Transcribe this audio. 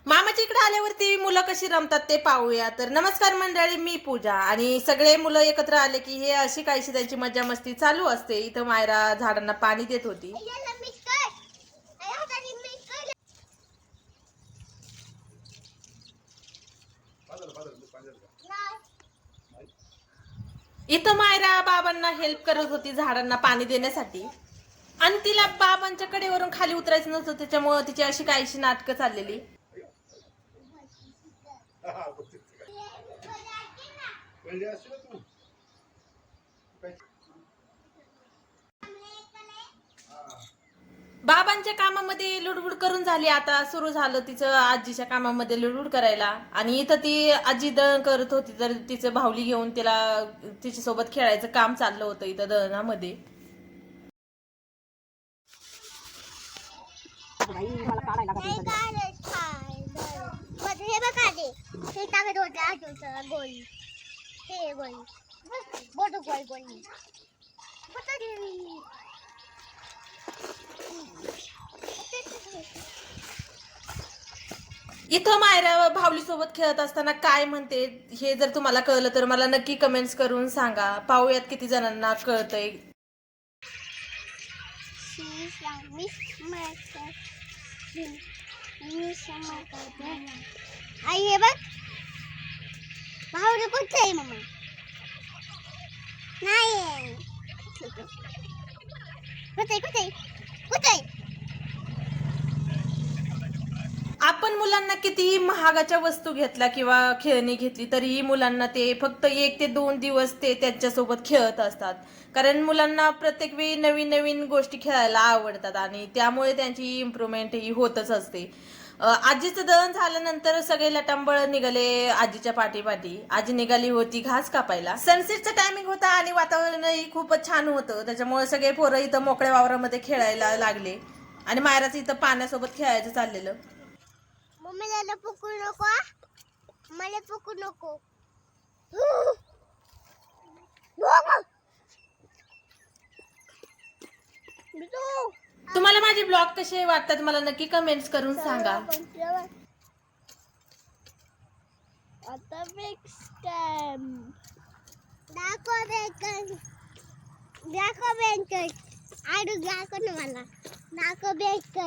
मामाच्या इकडे आल्यावरती मुलं कशी रमतात ते पाहूया. तर नमस्कार मंडळी, मी पूजा आणि सगळे मुलं एकत्र आले की हे अशी काहीशी त्यांची मजा मस्ती चालू असते. इथं मायरा झाडांना पाणी देत होती. इथं मायरा बाबांना हेल्प करत होती झाडांना पाणी देण्यासाठी आणि तिला बाबांच्या कडेवरून खाली उतरायचं नव्हतं, त्याच्यामुळे तिची अशी काहीशी नाटकं चाललेली. बाबांच्या कामामध्ये लुडबुड करून झाली, आता सुरू झालं तिचं आजीच्या कामामध्ये लुडबुड करायला. आणि इथं ती आजी दळण करत होती, तर तिचं भावली घेऊन तिला तिच्या सोबत खेळायचं काम चाललं होतं इथं दळणामध्ये. इथं मायरा भावली सोबत खेळत असताना काय म्हणते हे जर तुम्हाला कळलं तर मला नक्की कमेंट्स करून सांगा. पाहूयात किती जणांना कळतंय. आई हे बघ, भावली कुठे आहे मम्मा? नाही कुठे कुठे कुठे? आपण मुलांना कितीही महागाच्या वस्तू घेतल्या किंवा खेळणी घेतली तरीही मुलांना ते फक्त 1 ते 2 दिवस ते त्यांच्यासोबत खेळत असतात. कारण मुलांना प्रत्येक वेळी नवीन नवीन गोष्टी खेळायला आवडतात आणि त्यामुळे त्यांची इम्प्रूव्हमेंट ही होतच असते. आजीचं दळण झाल्यानंतर सगळे लटांबळ निघाले आजीच्या पाठीपाठी. आजी निघाली होती घास कापायला. सनसेटचा टायमिंग होता आणि वातावरणही खूपच छान होतं, त्याच्यामुळे सगळे पोरं इथं मोकळ्या वावरामध्ये खेळायला लागले आणि मायराचं इथं पाण्यासोबत खेळायचं चाललेलं. मम्मीला पकडू नको, मला पकडू नको. तुम्हाला माझे ब्लॉग कसे वाटतात मला नक्की कमेंट्स करून सांगा. आता नेक्स्ट टाइम दाखव बेकन, दाखव बेकन, आडू दाखव ना मला, दाखव बेकन.